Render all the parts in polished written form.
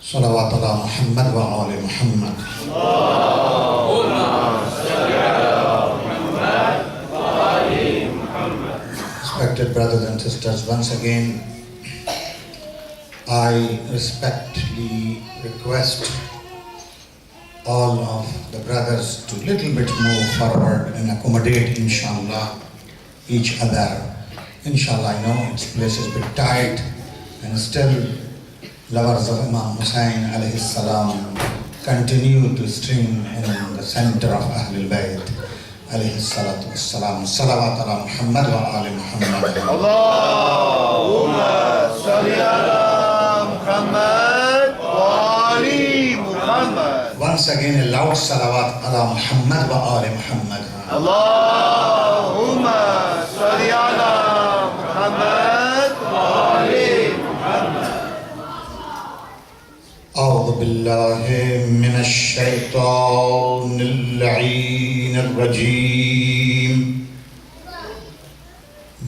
صلوات على محمد وآل محمد. Respected brothers and sisters, once again I respectfully request all of the brothers to little bit move forward and accommodate, inshallah, each other. Inshallah, I know its place is a bit tight, and still lovers of Imam Hussain alayhi salam continue to stream in the center of Ahlul Bayt alayhi salatu wassalam. Salawat ala Muhammad wa ali Muhammad. Allahumma salli ala Muhammad wa ali Muhammad. Once again, a loud salawat ala Muhammad wa ali Muhammad. Allahumma salli ala Muhammad wa ali Muhammad. أعوذ بالله من الشيطان اللعين الرجيم.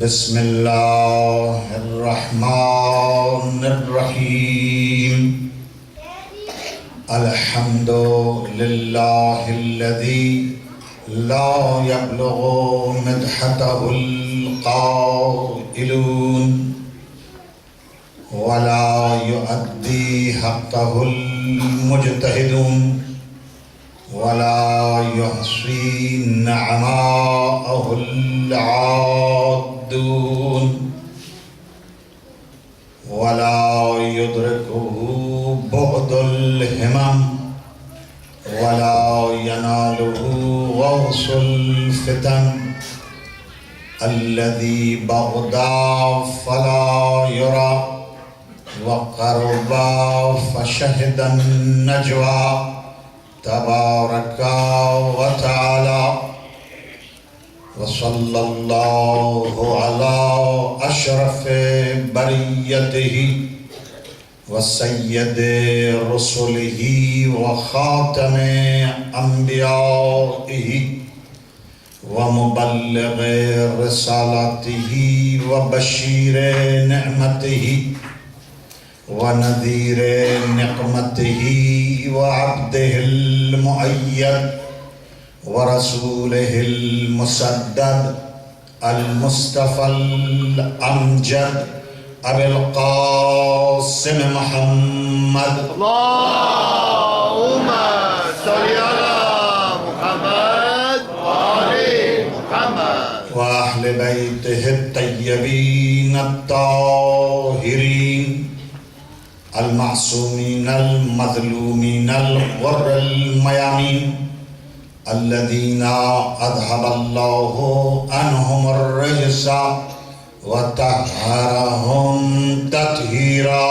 بسم الله الرحمن الرحيم. الحمد لله الذي لا يبلغ مدحته القائلون ولا يؤدي حقه المجتهدون ولا يحصي نعماءه العادون ولا يدركه بعد الهمم ولا يناله غوص الفتن الذي بغدا فلا يرى وقربا فشهد النجوى تبارك وتعالى. وصلى الله على أشرف بريته وسيد رسله وخاتم أنبيائه ومبلغ رسالته وبشير نعمته ونذير نقمته وعبده المؤيد ورسوله المسدد المصطفى الأمجد أبي القاسم محمد. اللهم صل على محمد وآل محمد وأهل بيته الطيبين الطاهرين المعصومين المظلومين الغر الميامين الذين أذهب الله عنهم الرجس وطهرهم تطهيرا.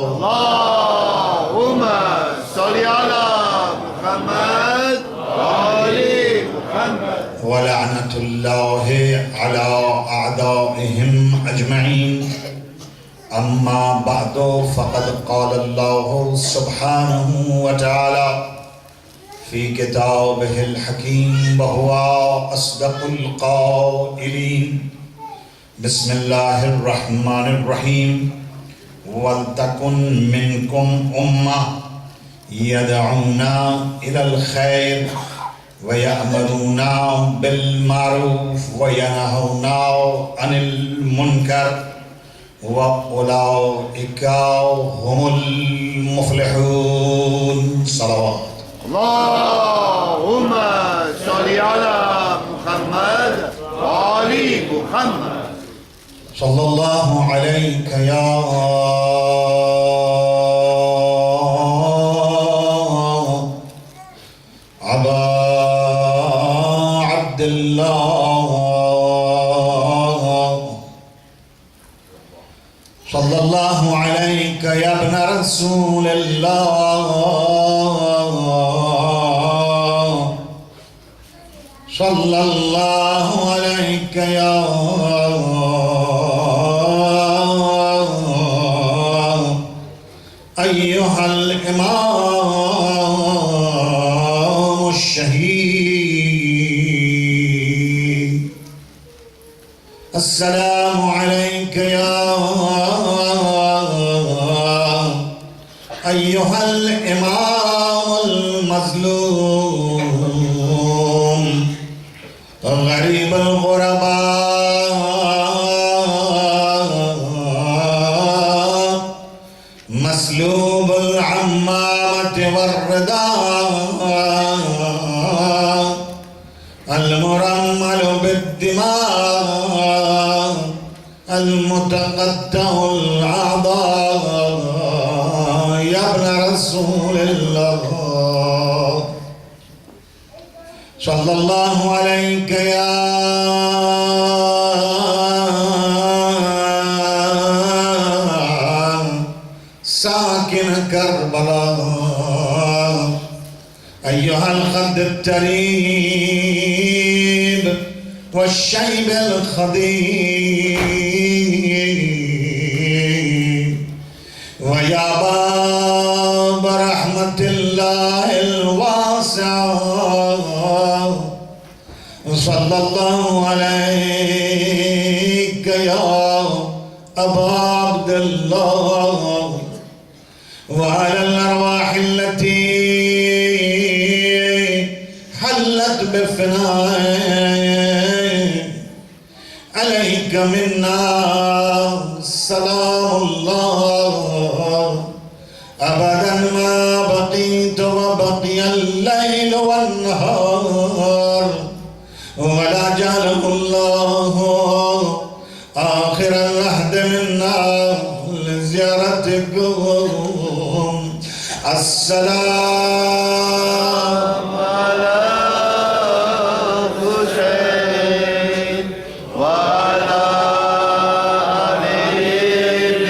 اللهم صل على محمد وآل محمد. ولعنة الله على أعدائهم أجمعين. أما بعد فقد قال الله سبحانه وتعالى في كتابه الحكيم وهو أصدق القائلين. بسم الله الرحمن الرحيم. ولتكن منكم أمة يدعون إلى الخير ويأمرون بالمعروف وينهون عن المنكر وأولئك هم المفلحون. صلوات. اللهم صل على محمد وآل محمد. صلى الله عليك يا أبا عبد الله. صلى الله عليك يا ابن رسول الله. صلى الله عليك يا أيها الإمام الشهيد. السلام عليك يا أيها الإمام المظلوم غريب الغرباء مسلوب العمامة والرداء المرمل بالدماء المتقطع الأعضاء يا ابن رسول الله صلى الله عليك يا ساكن كربلاء أيها الخد التريب والشيب الخضيب ويا باب رحمة الله الواسعة صلى الله عليك يا أبا عبد الله وعلى الأرواح التي حلت بفنائك عليك منا سلام الله أبدا ما بقيت وبقي الليل والنهار ولا جعله الله آخر العهد منا لزيارتكم السلام على حسين وعلى علي الحسين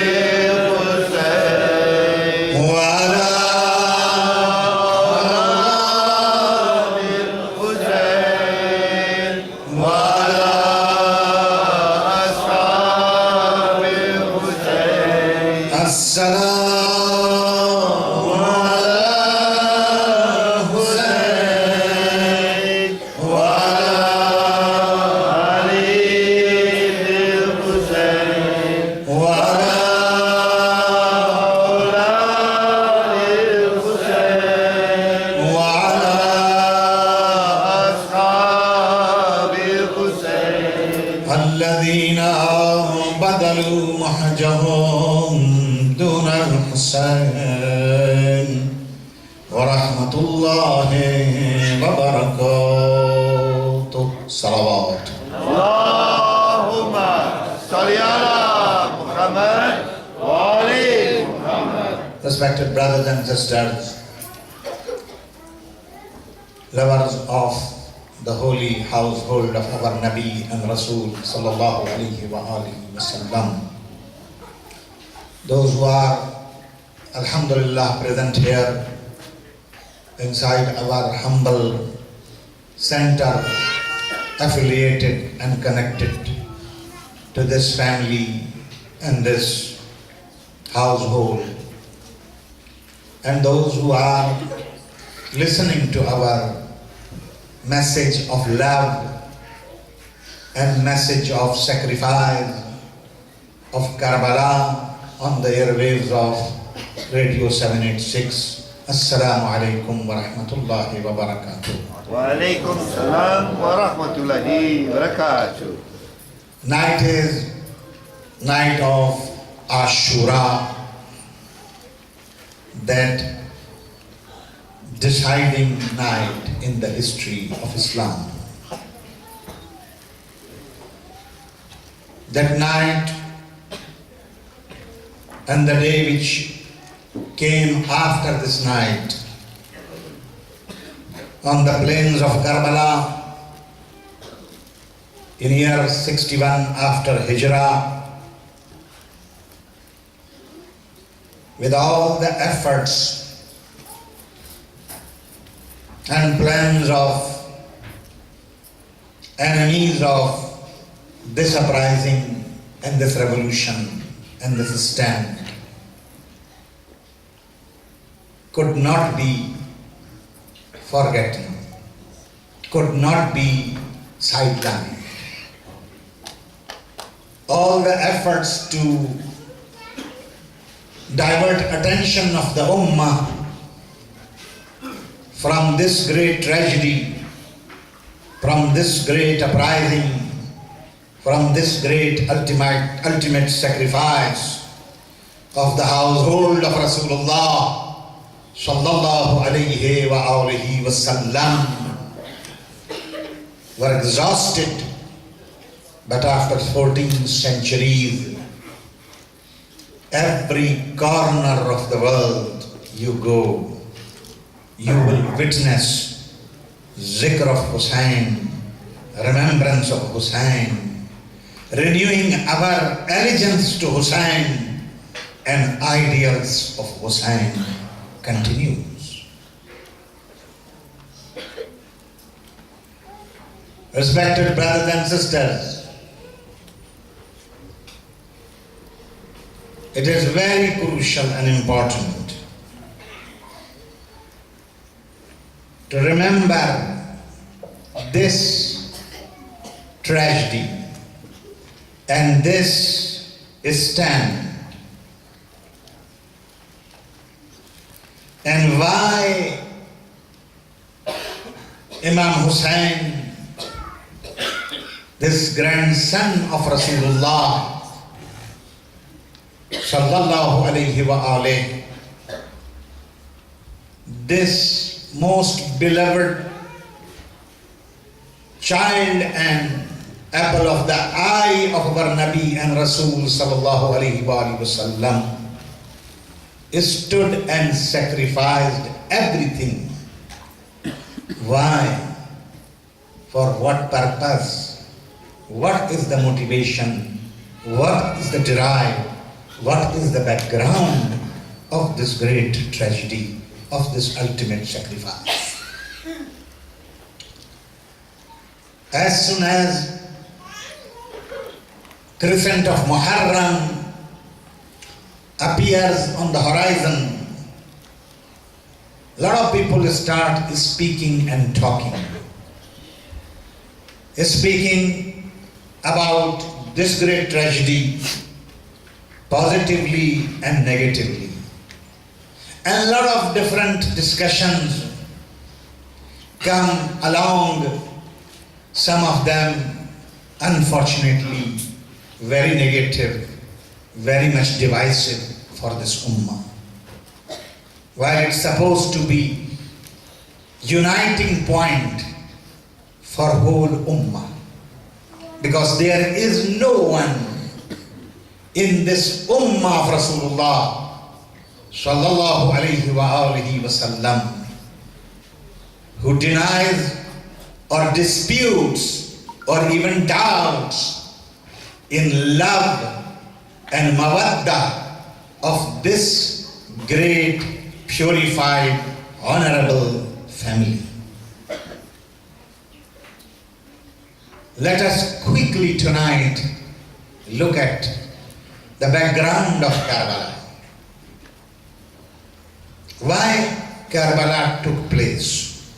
وعلى الحسين وعلى أصحاب الحسين السلام الذين بذلوا محجهم دون الحسين ورحمة الله وبركاته صلوات اللهم صل على محمد وعلي محمد. Respected brothers and sisters, lovers of the holy household of our Nabi and Rasul sallallahu alaihi wasallam, those who are alhamdulillah present here inside our humble center, affiliated and connected to this family and this household, and those who are listening to our message of love and message of sacrifice of Karbala on the airwaves of Radio 786. Assalamu alaikum wa rahmatullahi wa barakatuh. Wa alaikum salam wa rahmatullahi wa barakatuh. Night is night of Ashura, that deciding night in the history of Islam. That night and the day which came after this night on the plains of Karbala in year 61 after Hijrah, with all the efforts and plans of enemies of this uprising and this revolution and this stand, could not be forgotten, could not be sidelined. All the efforts to divert attention of the Ummah from this great tragedy, from this great uprising, from this great ultimate sacrifice of the household of Rasulullah sallallahu alayhi wa alihi wasallam, were exhausted. But after 14 centuries, every corner of the world you go, you will witness zikr of Hussain, remembrance of Hussain, renewing our allegiance to Hussain, and ideals of Hussain continues. Respected brothers and sisters, it is very crucial and important to remember this tragedy and this stand, and why Imam Hussain, this grandson of Rasulullah sallallahu alayhi wa alayhi, this most beloved child and apple of the eye of our Nabi and Rasul sallallahu alayhi wa sallam, stood and sacrificed everything. Why? For what purpose? What is the motivation? What is the drive? What is the background of this great tragedy, of this ultimate sacrifice? As soon as crescent of Muharram appears on the horizon, a lot of people start speaking and talking, speaking about this great tragedy, positively and negatively. And a lot of different discussions come along, some of them unfortunately very negative, very much divisive for this ummah. While it's supposed to be uniting point for whole ummah, because there is no one in this ummah of Rasulullah sallallahu alayhi wa alihi wasallam who denies or disputes or even doubts in love and mawadda of this great, purified, honorable family. Let us quickly tonight look at the background of Karbala. Why Karbala took place?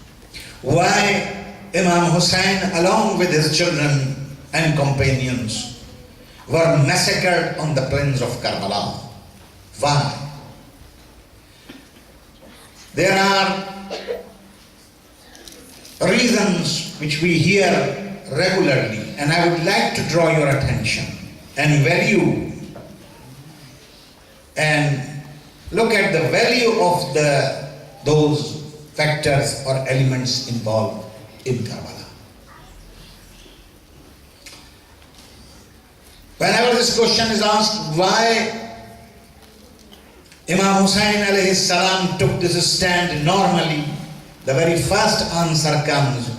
Why Imam Hussain along with his children and companions were massacred on the plains of Karbala? Why? There are reasons which we hear regularly, and I would like to draw your attention and value and look at the value of those factors or elements involved in Karbala. Whenever this question is asked, why Imam Hussain alayhi salam took this stand, normally the very first answer comes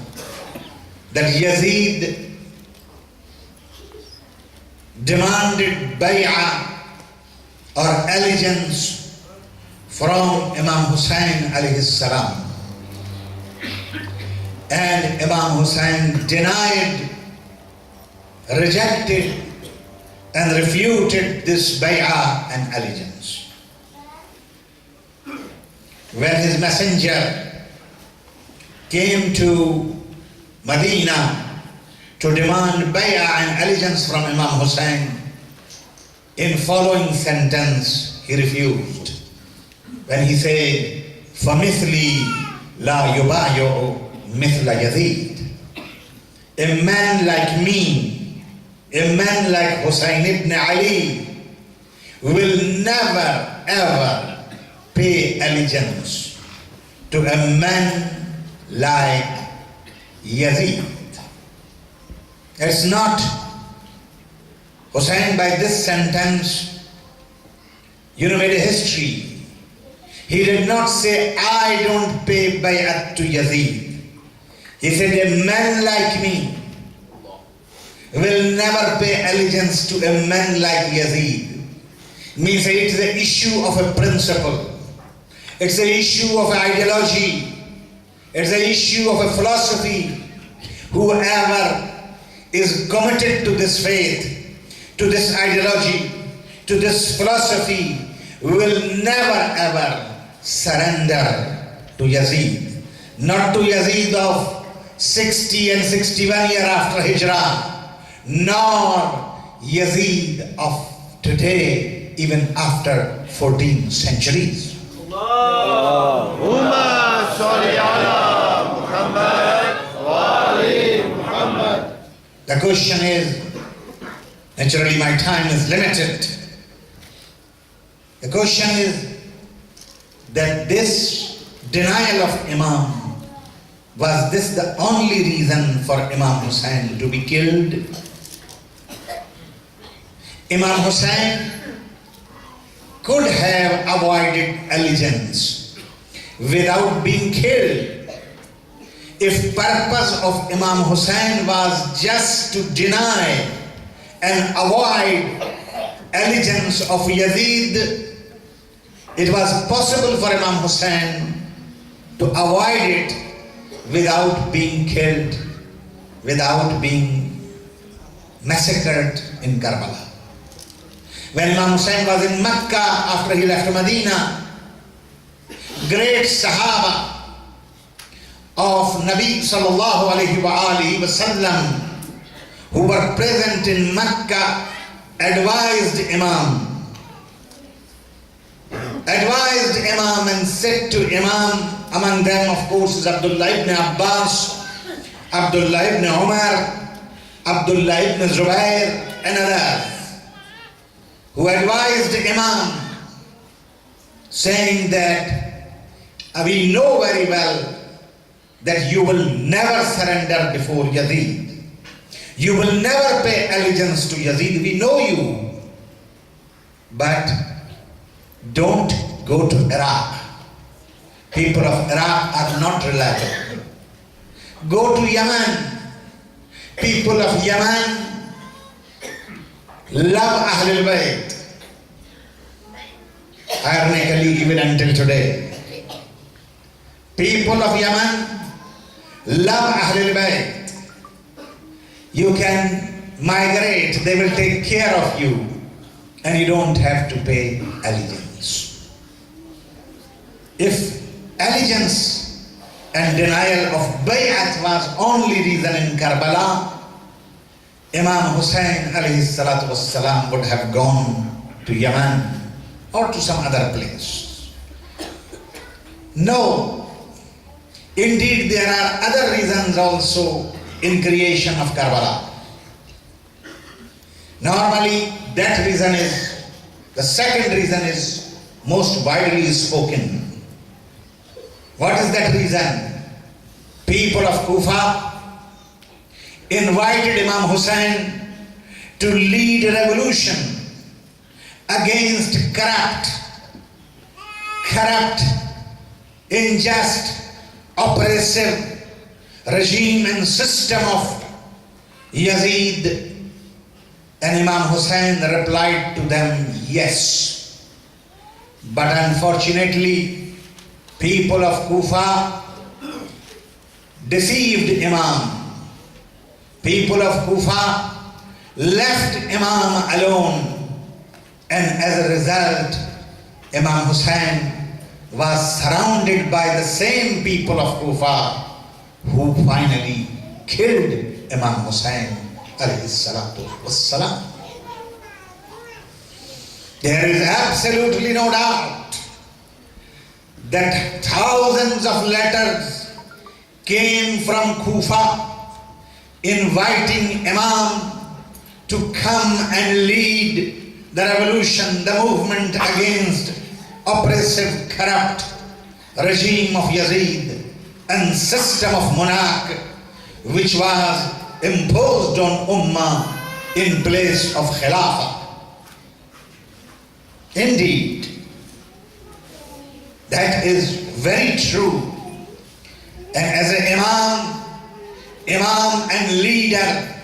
that Yazid demanded bay'ah or allegiance from Imam Hussain alayhi salam, and Imam Hussain denied, rejected and refuted this bay'ah and allegiance. When his messenger came to Medina to demand bay'ah and allegiance from Imam Hussain, in following sentence he refused. When he said, فَمِثْلِي لَا يُبَايُعُ مِثْلَ يَزِيدٍ. A man like me, a man like Hussein ibn Ali, will never ever pay allegiance to a man like Yazid. It's not Hussein by this sentence, made a history. He did not say, I don't pay bay'at to Yazid. He said, a man like me will never pay allegiance to a man like Yazid. Means it's the issue of a principle. It's the issue of ideology. It's the issue of a philosophy. Whoever is committed to this faith, to this ideology, to this philosophy, will never ever surrender to Yazid. Not to Yazid of 60 and 61 years after Hijrah, nor Yazid of today, even after 14 centuries. Allahumma salli ala Muhammad wa ali Muhammad. The question is, naturally my time is limited. The question is that this denial of Imam, was this the only reason for Imam Hussein to be killed? Imam Hussein could have avoided allegiance without being killed. If purpose of Imam Hussein was just to deny and avoid allegiance of Yazid, it was possible for Imam Hussein to avoid it without being killed, without being massacred in Karbala. When Imam Hussein was in Mecca after he left Medina, great Sahaba of Nabi sallallahu alayhi wa sallam who were present in Mecca advised Imam and said to Imam, among them of course is Abdullah ibn Abbas, Abdullah ibn Umar, Abdullah ibn Zubair and others, who advised Imam saying that we know very well that you will never surrender before Yazid. You will never pay allegiance to Yazid. We know you. But don't go to Iraq. People of Iraq are not reliable. Go to Yemen. People of Yemen love Ahlul Bayt. Ironically, even until today. People of Yemen love Ahlul Bayt. You can migrate, they will take care of you, and you don't have to pay allegiance. If allegiance and denial of bay'at was only reason in Karbala, Imam Hussein alayhi salatu wassalam would have gone to Yemen or to some other place. No, indeed there are other reasons also in creation of Karbala. Normally that reason is, the second reason is most widely spoken. What is that reason? People of Kufa invited Imam Hussein to lead a revolution against corrupt, unjust, oppressive regime and system of Yazid. And Imam Hussein replied to them, yes. But unfortunately, people of Kufa deceived Imam. People of Kufa left Imam alone, and as a result, Imam Hussein was surrounded by the same people of Kufa who finally killed Imam Hussein alayhi salatu wassalam. There is absolutely no doubt that thousands of letters came from Kufa inviting Imam to come and lead the revolution, the movement against oppressive, corrupt regime of Yazid and system of monarch which was imposed on Ummah in place of Khilafah. Indeed, that is very true. And as an Imam and leader,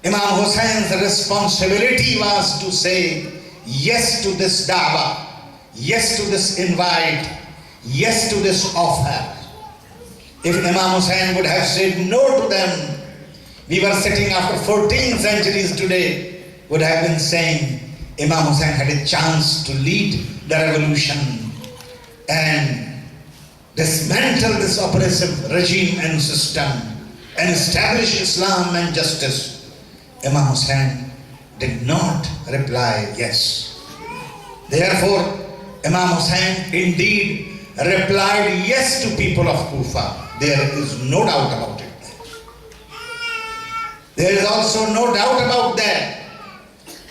Imam Hussein's responsibility was to say yes to this da'wah, yes to this invite, yes to this offer. If Imam Hussein would have said no to them, we were sitting after 14 centuries today, would have been saying Imam Hussein had a chance to lead the revolution and dismantle this oppressive regime and system and establish Islam and justice. Imam Hussein did not reply yes. Therefore, Imam Hussein indeed replied yes to people of Kufa. There is no doubt about it. There is also no doubt about that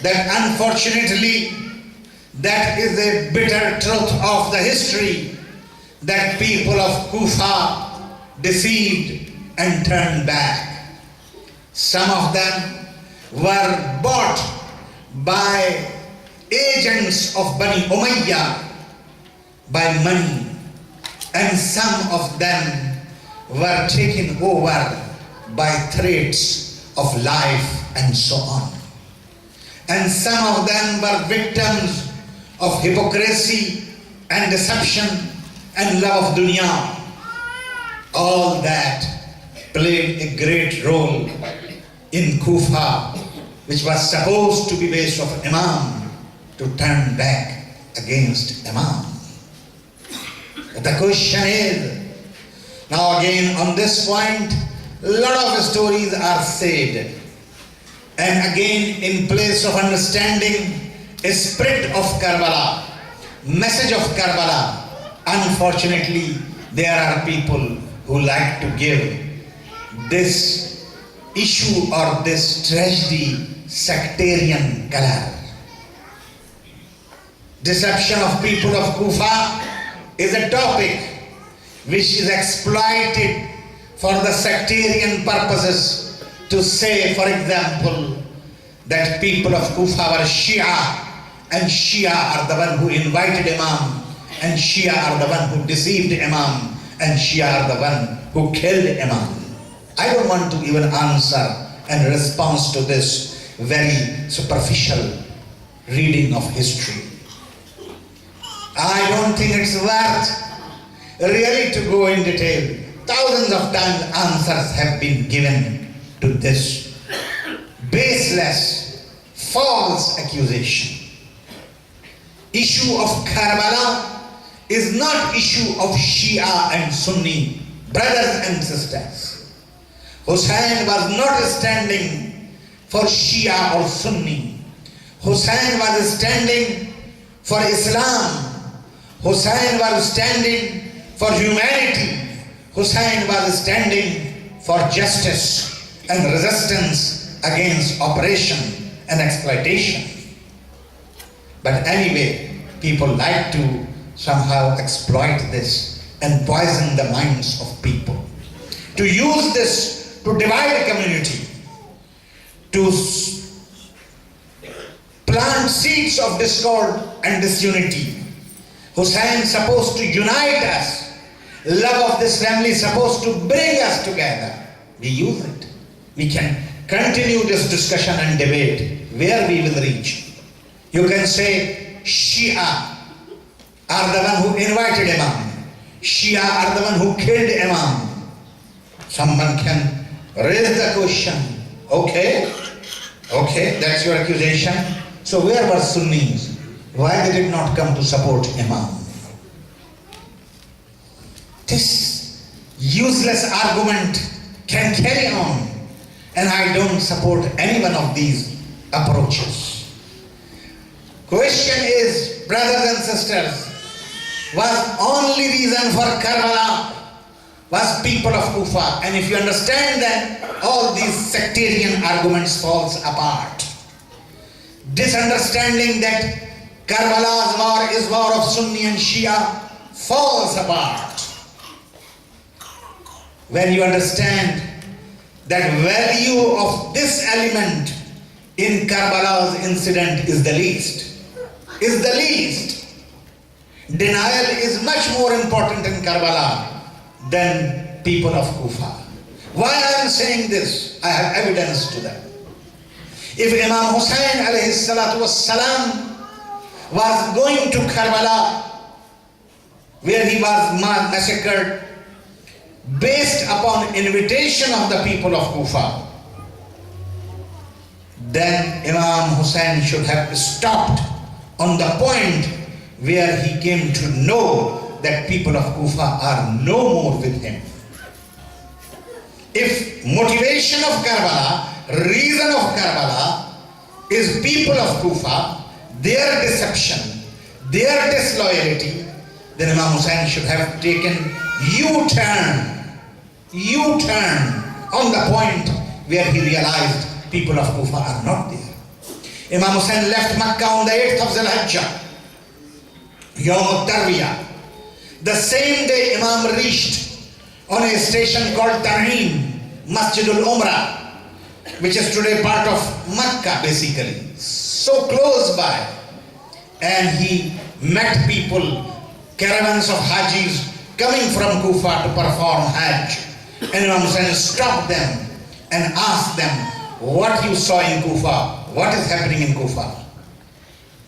unfortunately, that is a bitter truth of the history, that people of Kufa deceived and turned back. Some of them were bought by agents of Bani Umayyah by money, and some of them were taken over by threats of life and so on. And some of them were victims of hypocrisy and deception and love of dunya. All that played a great role in Kufa, which was supposed to be base of Imam, to turn back against Imam. But the question is, now again on this point, a lot of stories are said. And again, in place of understanding a spirit of Karbala, message of Karbala, unfortunately, there are people who like to give this issue or this tragedy sectarian color. Deception of people of Kufa is a topic which is exploited for the sectarian purposes, to say, for example, that people of Kufa were Shia, and Shia are the one who invited Imam, and Shia are the one who deceived Imam, and Shia are the one who killed Imam. I don't want to even answer in response to this very superficial reading of history. I don't think it's worth really to go in detail. Thousands of times answers have been given to this baseless, false accusation. Issue of Karbala is not issue of Shia and Sunni, brothers and sisters. Hussein was not standing for Shia or Sunni. Hussein was standing for Islam. Hussein was standing for humanity. Hussein was standing for justice and resistance against oppression and exploitation. But anyway, people like to somehow exploit this and poison the minds of people. To use this to divide a community, to plant seeds of discord and disunity. Hussein is supposed to unite us. Love of this family is supposed to bring us together. We use it. We can continue this discussion and debate where we will reach. You can say Shia are the one who invited Imam. Shia are the one who killed Imam. Someone can raise the question, okay, that's your accusation. So where were Sunnis? Why they did not come to support Imam? This useless argument can carry on, and I don't support any one of these approaches. Question brothers and sisters, was only reason for Karbala was people of Kufa. And if you understand that, all these sectarian arguments falls apart. Disunderstanding that Karbala's war is war of Sunni and Shia falls apart. When you understand that value of this element in Karbala's incident is the least. Denial is much more important in Karbala than people of Kufa. Why I am saying this? I have evidence to that. If Imam Hussain alayhi salatu wassalam was going to Karbala, where he was massacred, based upon invitation of the people of Kufa, then Imam Hussain should have stopped on the point where he came to know that people of Kufa are no more with him. If motivation of Karbala, reason of Karbala is people of Kufa, their deception, their disloyalty, then Imam Hussain should have taken U-turn on the point where he realized people of Kufa are not there. Imam Hussain left Makkah on the 8th of Zul-Hijjah, Yawm al-Tarwiyah. The same day Imam reached on a station called Tarim, Masjidul Umrah, which is today part of Makkah basically, so close by. And he met people, caravans of Hajis coming from Kufa to perform Hajj. And Imam Hussain stopped them and asked them, what you saw in Kufa, what is happening in Kufa?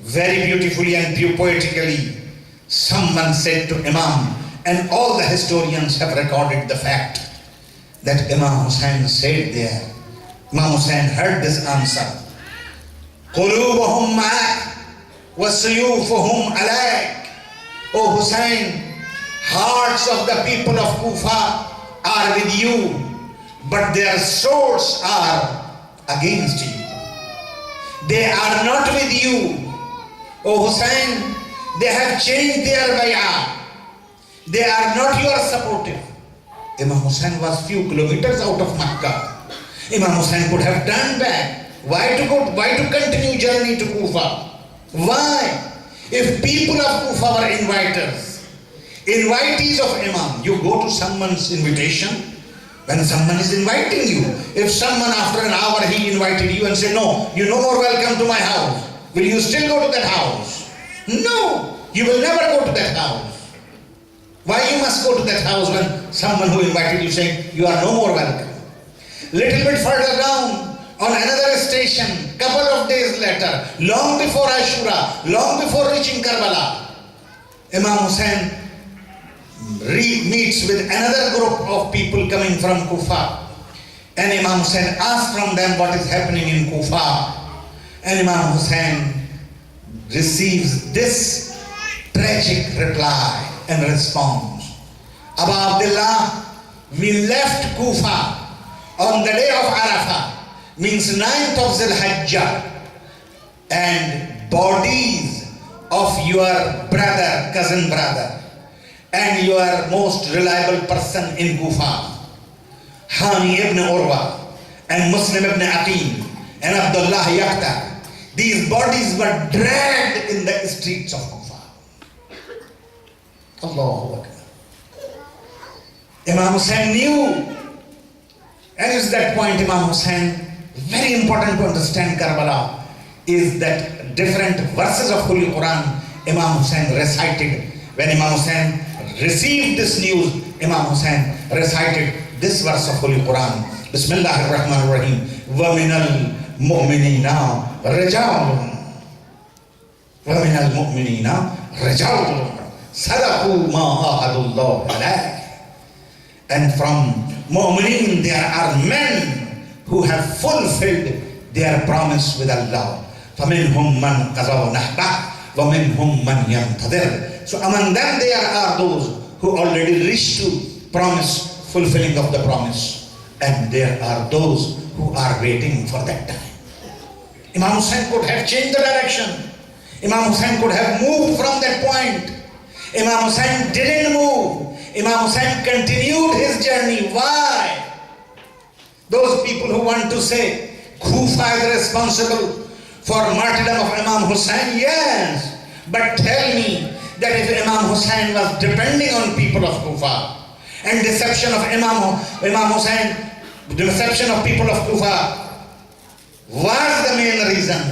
Very beautifully and poetically, someone said to Imam, and all the historians have recorded the fact that Imam Hussain said there. Imam Hussain heard this answer. قُلُوبُهُمْ مَعَكَ وَسُيُوفُهُمْ عَلَيْكَ. O Hussain, hearts of the people of Kufa are with you, but their swords are against you. They are not with you. O Hussain, they have changed their bay'ah. They are not your supportive. Imam Hussain was few kilometers out of Makkah. Imam Hussain could have turned back. Why to continue journey to Kufa? Why? If people of Kufa were invitees of Imam, you go to someone's invitation when someone is inviting you. If someone after an hour he invited you and said, no, you're no more welcome to my house, will you still go to that house? No, you will never go to that house. Why you must go to that house when someone who invited you saying you are no more welcome? Little bit further down, on another station, couple of days later, long before Ashura, long before reaching Karbala, Imam Hussain meets with another group of people coming from Kufa. And Imam Hussain asks from them what is happening in Kufa. And Imam Hussain receives this tragic reply and response. Abu Abdullah, we left Kufa on the day of Arafah, means 9th of Zul-Hijjah, and bodies of your brother, cousin brother, and your most reliable person in Kufa, Hani ibn Urwa, and Muslim ibn Aqil, and Abdullah Yaqta, these bodies were dragged in the streets of Kufa. Allahu Akbar. Imam Hussain knew, and it's that point Imam Hussain, very important to understand Karbala, is that different verses of Holy Quran Imam Hussain recited. When Imam Hussain received this news, Imam Hussain recited this verse of Holy Quran. Bismillahir Rahmanir Rahim. وَمِنَ الْمُؤْمِنِينَ رِجَالٌ وَمِنَ الْمُؤْمِنِينَ رِجَالٌ صَدَقُوا مَا عَاهَدُوا اللَّهَ عَلَيْهِ. And from Mu'mineen there are men who have fulfilled their promise with Allah. فَمِنْهُمْ مَنْ قَضَى نَحْبَهُ وَمِنْهُمْ مَنْ يَنْتَظِرُ. So among them there are those who already reached to promise, fulfilling of the promise, and there are those who are waiting for that time. Imam Hussain could have changed the direction. Imam Hussain could have moved from that point. Imam Hussain didn't move. Imam Hussain continued his journey. Why? Those people who want to say Kufa is responsible for martyrdom of Imam Hussain, yes. But tell me that if Imam Hussain was depending on people of Kufa and deception of Imam Hussain, deception of people of Kufa was the main reason,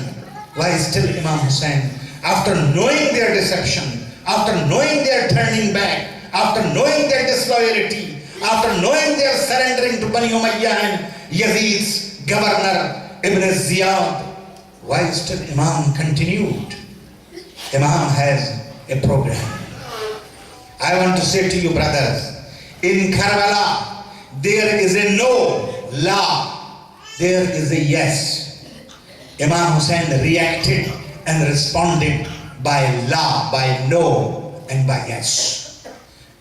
why still Imam Hussain, after knowing their deception, after knowing their turning back, after knowing their disloyalty, after knowing their surrendering to Bani Umayyah and Yazid's governor Ibn Ziyad, why still Imam continued? Imam has a program. I want to say to you, brothers, in Karbala, there is a no la, there is a yes. Imam Hussain reacted and responded by la, by no, and by yes.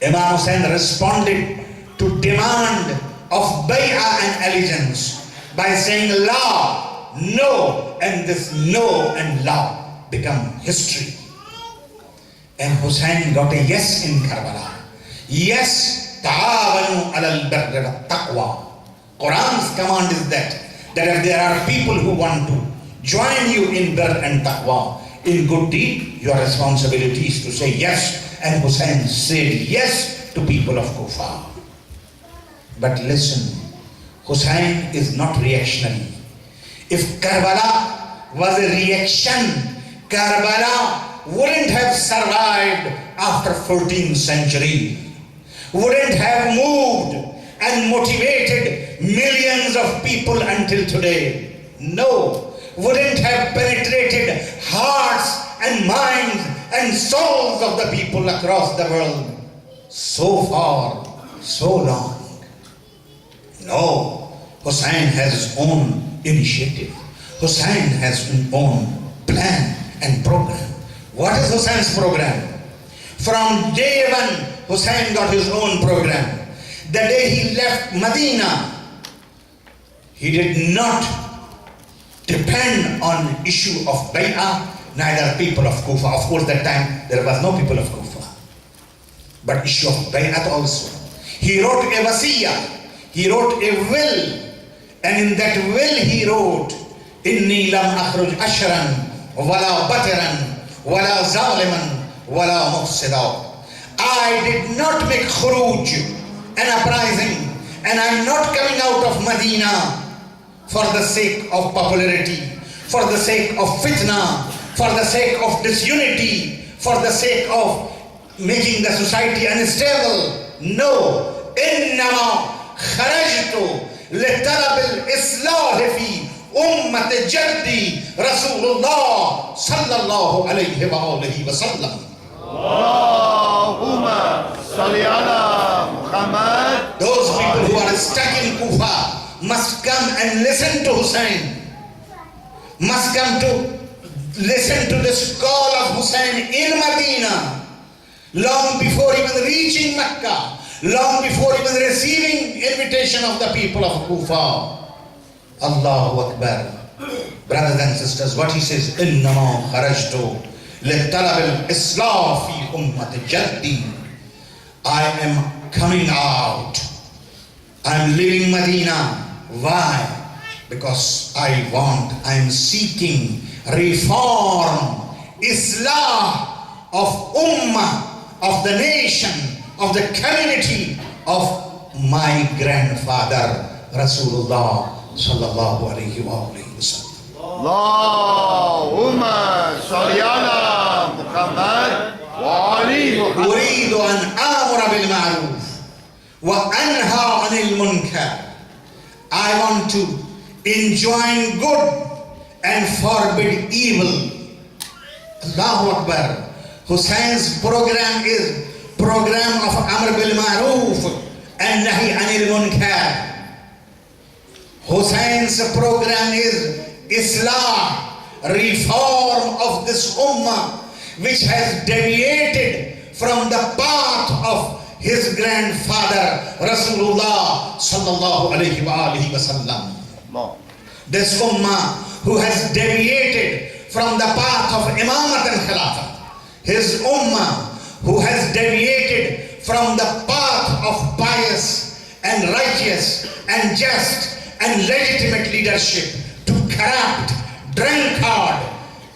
Imam Hussain responded to demand of bay'ah and allegiance by saying la, no, and this no and la become history. And Hussain got a yes in Karbala. Yes, ta'awanu alal birri wat taqwa. Quran's command is that if there are people who want to join you in birr and taqwa, in good deed, your responsibility is to say yes. And Hussain said yes to people of Kufa. But listen, Hussain is not reactionary. If Karbala was a reaction, Karbala wouldn't have survived after 14th century, wouldn't have moved and motivated millions of people until today. No, wouldn't have penetrated hearts and minds and souls of the people across the world so far, so long. No, Hussain has his own initiative. Hussain has his own plan and program. What is Hussein's program? From day one, Hussain got his own program. The day he left Medina, he did not depend on issue of bay'ah, neither people of Kufa. Of course, that time there was no people of Kufa. But issue of bay'at also. He wrote a wasiyah. He wrote a will. And in that will he wrote, Inni lam akhruj ashran, wala batiran, wala zaliman, wala mufsida. I did not make khuruj, an uprising, and I am not coming out of Medina for the sake of popularity, for the sake of fitna, for the sake of disunity, for the sake of making the society unstable. No. Innama kharajtu litalab al-islah fi ummat jaddi Rasulullah sallallahu alayhi wa alihi wa sallam. Allahumma salli ala Muhammad. Those people who are stuck in Kufa must come and listen to Hussain, must come to listen to this call of Hussain in Medina, long before even reaching Mecca, long before even receiving invitation of the people of Kufa. Allahu Akbar. Brothers and sisters, what he says, Innama kharajtu litalab al-islah fi ummat jaddi. I am coming out. I am leaving Medina. Why? Because I am seeking reform, islah of ummah, of the nation, of the community of my grandfather Rasulullah sallallahu alayhi wa sallam. Allahumma salli ala Muhammad wa ali Muhammad. Uridu an amura bil ma'ruf wa anha 'anil munkar. I want to enjoin good and forbid evil. Allahu Akbar. Hussein's program is program of Amr bil Ma'ruf and Nahi Anil Munkar. Hussein's program is Islah, reform of this ummah which has deviated from the path of his grandfather Rasulullah sallallahu alayhi wa alihi wa sallam. This ummah who has deviated from the path of Imamat and Khilafat. His ummah who has deviated from the path of pious and righteous and just and legitimate leadership to corrupt, drunkard,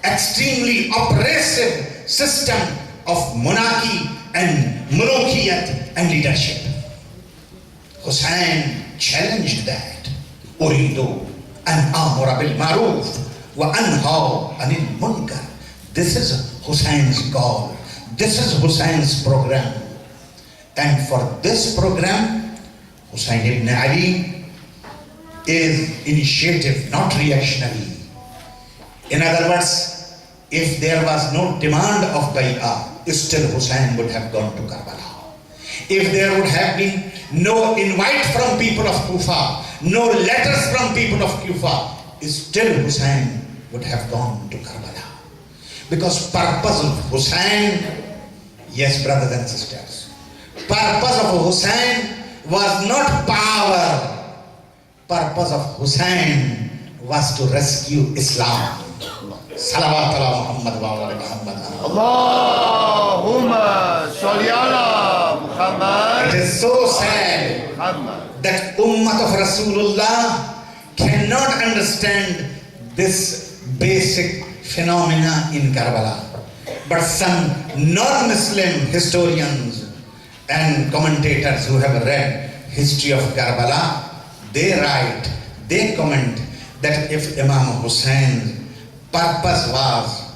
extremely oppressive system of monarchy and mulukiyat and leadership. Hussain challenged that. Uridu an amura bil maruf wa anha anil munkar. This is Hussein's goal. This is Hussein's program. And for this program, Hussain ibn Ali is initiative, not reactionary. In other words, if there was no demand of bay'ah, still Hussain would have gone to Karbala. If there would have been no invite from people of Kufa, no letters from people of Kufa, still Hussain would have gone to Karbala. Because purpose of Hussain, yes brothers and sisters, purpose of Hussain was not power. Purpose of Hussain was to rescue Islam. Salawat ala Muhammad wa ala Muhammad. Allahumma salli ala Muhammad. It is so sad that Ummah of Rasulullah cannot understand this basic phenomena in Karbala. But some non-Muslim historians and commentators who have read history of Karbala, they write, they comment that if Imam Hussein's purpose was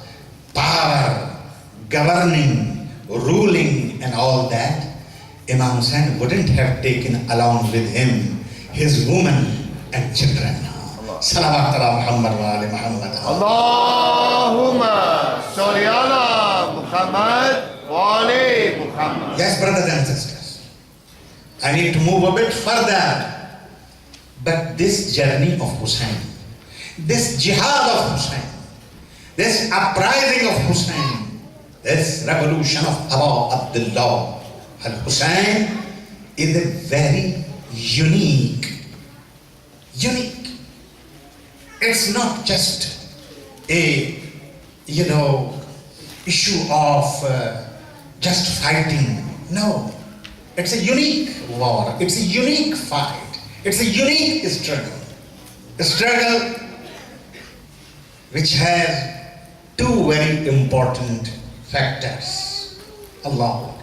power, governing, ruling and all that, Imam Hussain wouldn't have taken along with him his women and children. Salawat ala Muhammad wa ali Muhammad. Allahumma salli ala Muhammad wa ali Muhammad. Yes, brothers and sisters, I need to move a bit further. But this journey of Hussain, this jihad of Hussain, this uprising of Hussain, this revolution of Abu Abdullah al-Hussain is a very unique. It's not just a, issue of just fighting. No, it's a unique war. It's a unique fight. It's a unique struggle. A struggle which has two very important factors. Allah.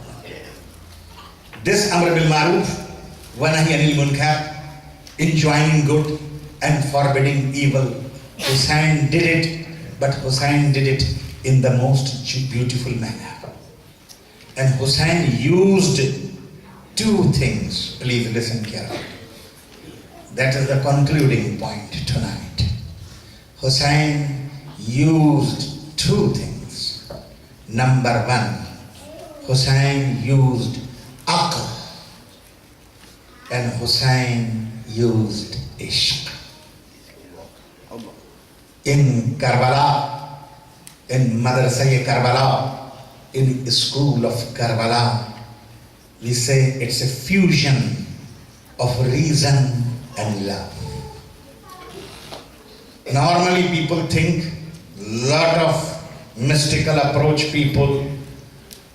This Amr bil Maruf wa Nahy anil Munkar, enjoining good and forbidding evil. Hussain did it, but Hussain did it in the most beautiful manner. And Hussain used two things. Please listen carefully. That is the concluding point tonight. Hussain used two things. Number one, Hussain used aql, and Hussain used ishq. In Karbala, in Madrasa Karbala, in school of Karbala, we say it's a fusion of reason and love. Normally people think, lot of mystical approach people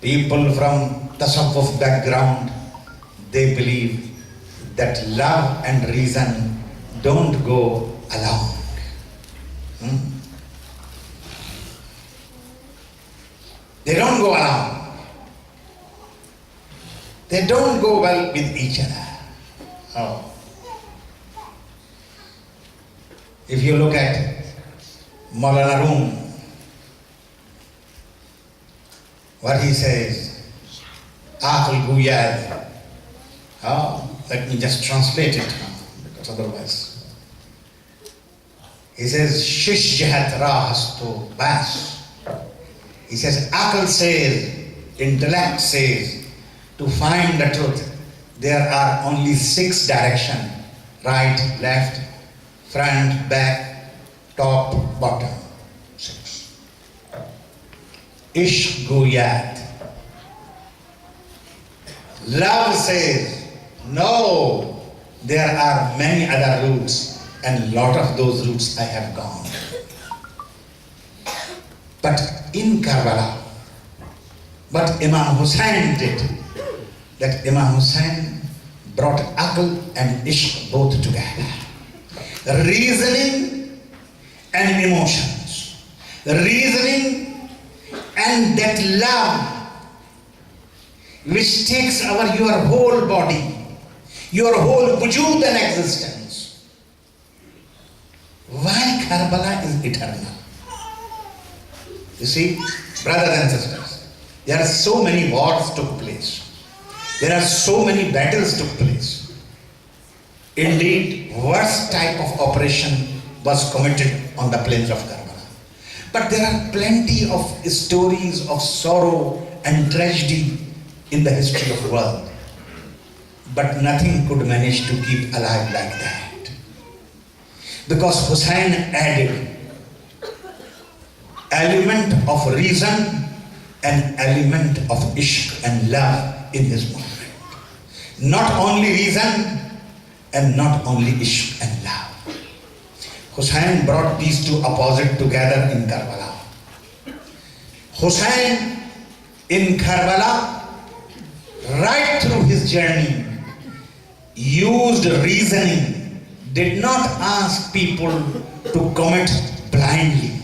from tasawwuf background, they believe that love and reason don't go along. They don't go along. They don't go well with each other. Oh. If you look at Maulana Rum, what he says, Aql Guyad. Oh, let me just translate it, because otherwise. He says, Shish Jahat Rahastu Bas. He says, Aql says, intellect says, to find the truth, there are only 6 directions: right, left, front, back, top, bottom. 6. Ishq Guyat. Love says, no, there are many other routes, and a lot of those routes I have gone. But in Karbala, what Imam Hussain did, that Imam Hussain brought aql and ishq both together. Reasoning and emotions. Reasoning and that love which takes over your whole body, your whole wujud and existence. Why Karbala is eternal? You see, brothers and sisters, there are so many wars took place. There are so many battles took place. Indeed, worst type of operation was committed on the plains of Karbala. But there are plenty of stories of sorrow and tragedy in the history of the world. But nothing could manage to keep alive like that. Because Hussain added element of reason and element of ishq and love in his movement. Not only reason and not only ishq and love. Hussain brought these two opposites together in Karbala. Hussain in Karbala, right through his journey, used reasoning, did not ask people to commit blindly.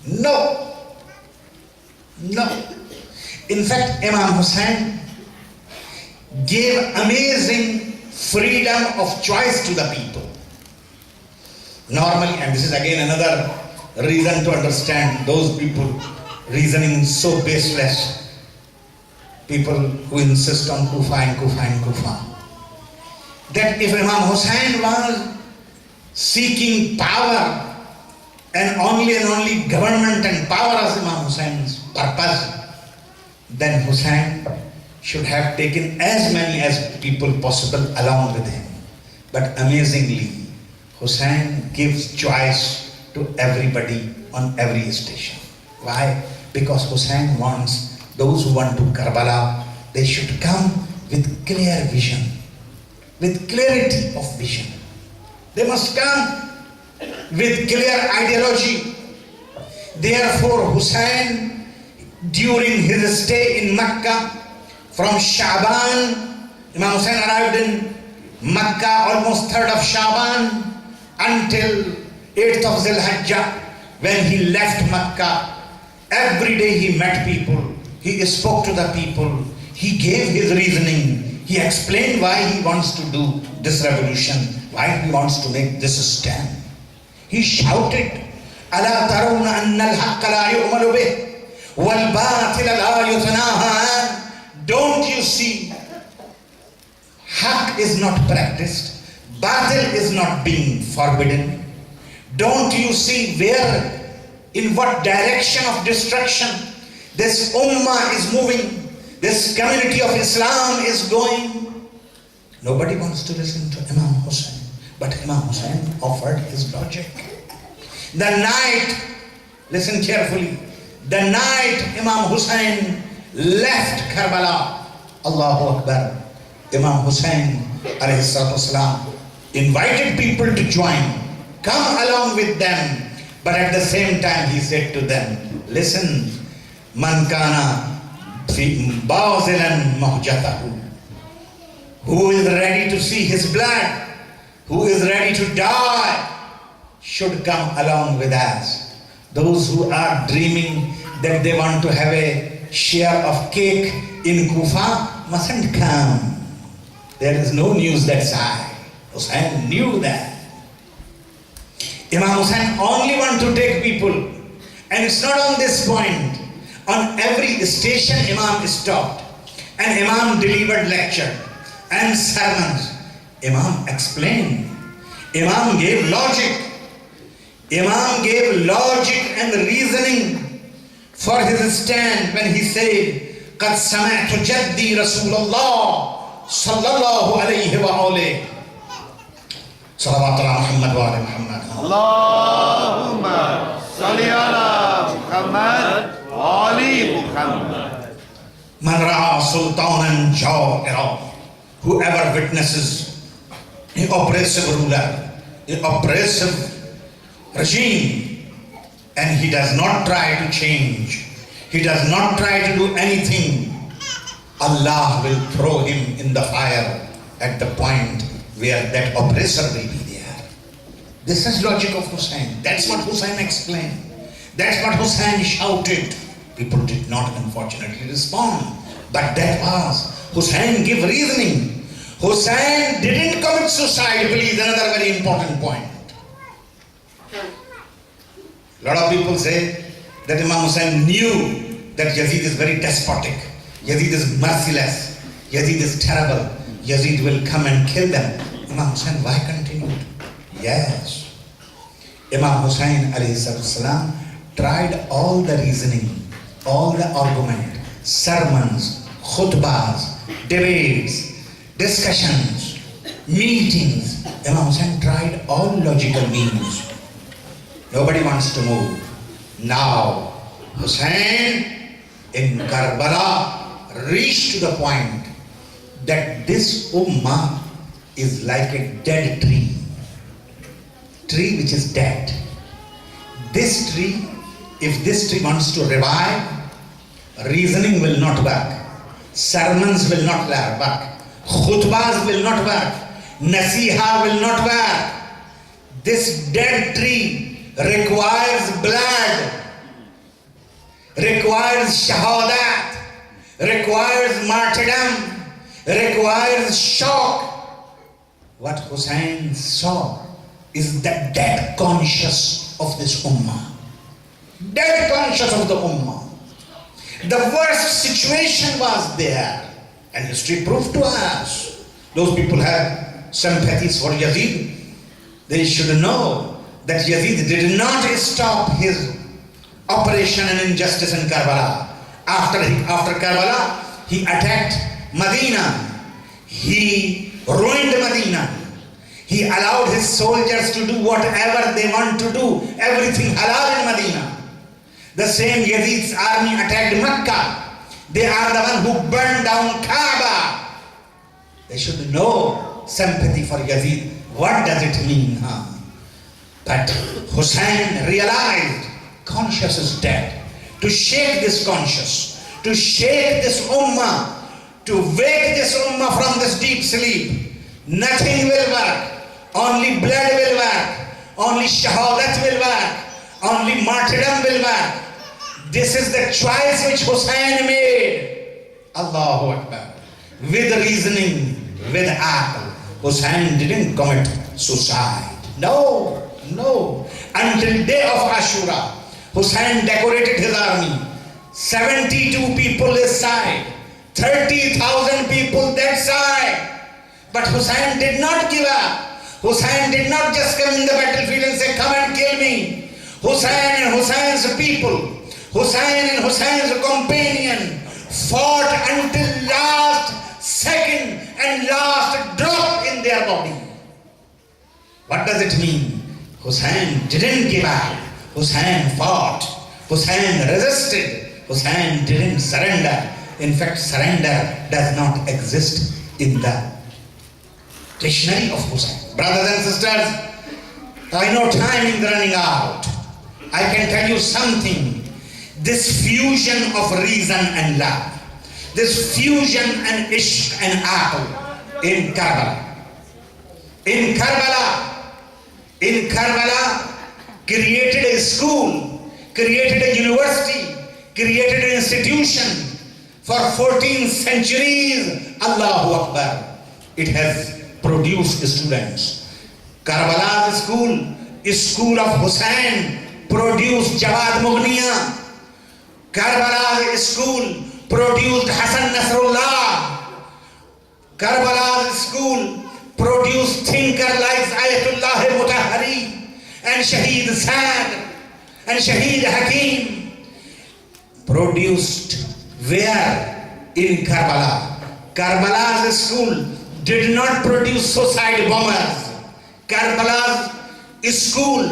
No. No. In fact, Imam Hussain gave amazing freedom of choice to the people. Normally, and this is again another reason to understand those people reasoning so baseless, people who insist on Kufa and Kufa and Kufa, that if Imam Hussain was seeking power and only government and power as Imam Hussein's purpose, then Hussain should have taken as many as people possible along with him. But amazingly, Hussain gives choice to everybody on every station. Why? Because Hussain wants those who want to Karbala, they should come with clear vision, with clarity of vision. They must come with clear ideology. Therefore, Hussain, during his stay in Mecca, from Shaban, Imam Hussain arrived in Mecca almost 3rd of Shaban until 8th of Zil-Hajjah. When he left Mecca, every day he met people, he spoke to the people, he gave his reasoning, he explained why he wants to do this revolution, why he wants to make this stand. He shouted, "Ala tarawna anna al-haqqa la yu'malu bih wal batila la yutanaha." Don't you see, haqq is not practiced, batil is not being forbidden. Don't you see where, in what direction of destruction this ummah is moving, this community of Islam is going? Nobody wants to listen to Imam Hussain, but Imam Hussain offered his logic. The night, listen carefully, the night Imam Hussain left Karbala, Allahu Akbar, Imam Hussain alayhi salatu wasalam invited people to join, come along with them, but at the same time he said to them, listen, man kana bazilan mahjatahu, who is ready to see his blood, who is ready to die, should come along with us. Those who are dreaming that they want to have a share of cake in Kufa mustn't come. There is no news that side. Hussain knew that. Imam Hussain only want to take people, and it's not on this point. On every station Imam stopped and Imam delivered lecture and sermons. Imam explained. Imam gave logic. Imam gave logic and reasoning for his stand when he said, قَدْ سَمَعْتُ جَدِّي رَسُولَ اللَّهِ صَلَّى اللَّهُ عَلَيْهِ وَآلِهِ صلوات على محمد وعلى محمد. اللهم صل على محمد وعلى محمد. من رأى سلطانا جائرا, whoever witnesses an oppressive ruler, an oppressive regime, and he does not try to change, he does not try to do anything, Allah will throw him in the fire at the point where that oppressor will be there. This is logic of Hussein. That's what Hussein explained. That's what Hussein shouted. People did not unfortunately respond. But that was Hussein give reasoning. Hussein didn't commit suicide, please, another very important point. A lot of people say that Imam Hussein knew that Yazid is very despotic, Yazid is merciless, Yazid is terrible, Yazid will come and kill them. Imam Hussein, why continued? Yes. Imam Hussein alayhi salam tried all the reasoning, all the argument, sermons, khutbahs, debates, discussions, meetings. Imam Hussein tried all logical means. Nobody wants to move. Now, Hussein in Karbala reached to the point that this ummah is like a dead tree. Tree which is dead. This tree, if this tree wants to revive, reasoning will not work. Sermons will not work. Khutbahs will not work. Nasiha will not work. This dead tree requires blood, requires shahadat, requires martyrdom, requires shock. What Hussein saw is the dead conscious of this ummah. Dead conscious of the ummah. The worst situation was there, and history proved to us. Those people have sympathies for Yazid. They should know that Yazid did not stop his operation and injustice in Karbala. After Karbala, he attacked Medina. He ruined Medina. He allowed his soldiers to do whatever they want to do, everything halal in Medina. The same Yazid's army attacked Mecca. They are the one who burned down Kaaba. They should know sympathy for Yazid. What does it mean? But Hussein realized conscience is dead. To shake this conscience, to shake this ummah, to wake this ummah from this deep sleep, nothing will work. Only blood will work. Only shahadat will work. Only martyrdom will work. This is the choice which Hussein made. Allahu Akbar. With reasoning, with aql. Hussein didn't commit suicide. No. Until day of Ashura, Hussein decorated his army. 72 people this side, 30,000 people that side. But Hussein did not give up. Hussein did not just come in the battlefield and say, come and kill me. Hussein and Hussein's people, Hussein and Hussein's companion fought until last second and last drop in their body. What does it mean? Hussein didn't give up. Hussein fought. Hussein resisted. Hussein didn't surrender. In fact, surrender does not exist in the dictionary of Hussein. Brothers and sisters, I know time is running out. I can tell you something. This fusion of reason and love, this fusion and ishq and aql in Karbala. In Karbala, created a school, created a university, created an institution. For 14 centuries, Allahu Akbar, it has produced students. Karbala's school of Hussein, produced Jawad Mughniya. Karbala's school produced Hassan Nasrullah. Karbala's school produced thinkers like Ayatollah Mutahari and Shaheed Saad and Shaheed Hakim. Produced where? In Karbala. Karbala's school did not produce suicide bombers. Karbala's school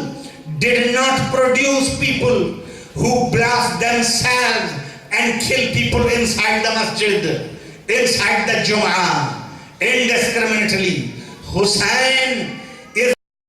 did not produce people who blast themselves and kill people inside the masjid, inside the Jum'ah, indiscriminately. Hussein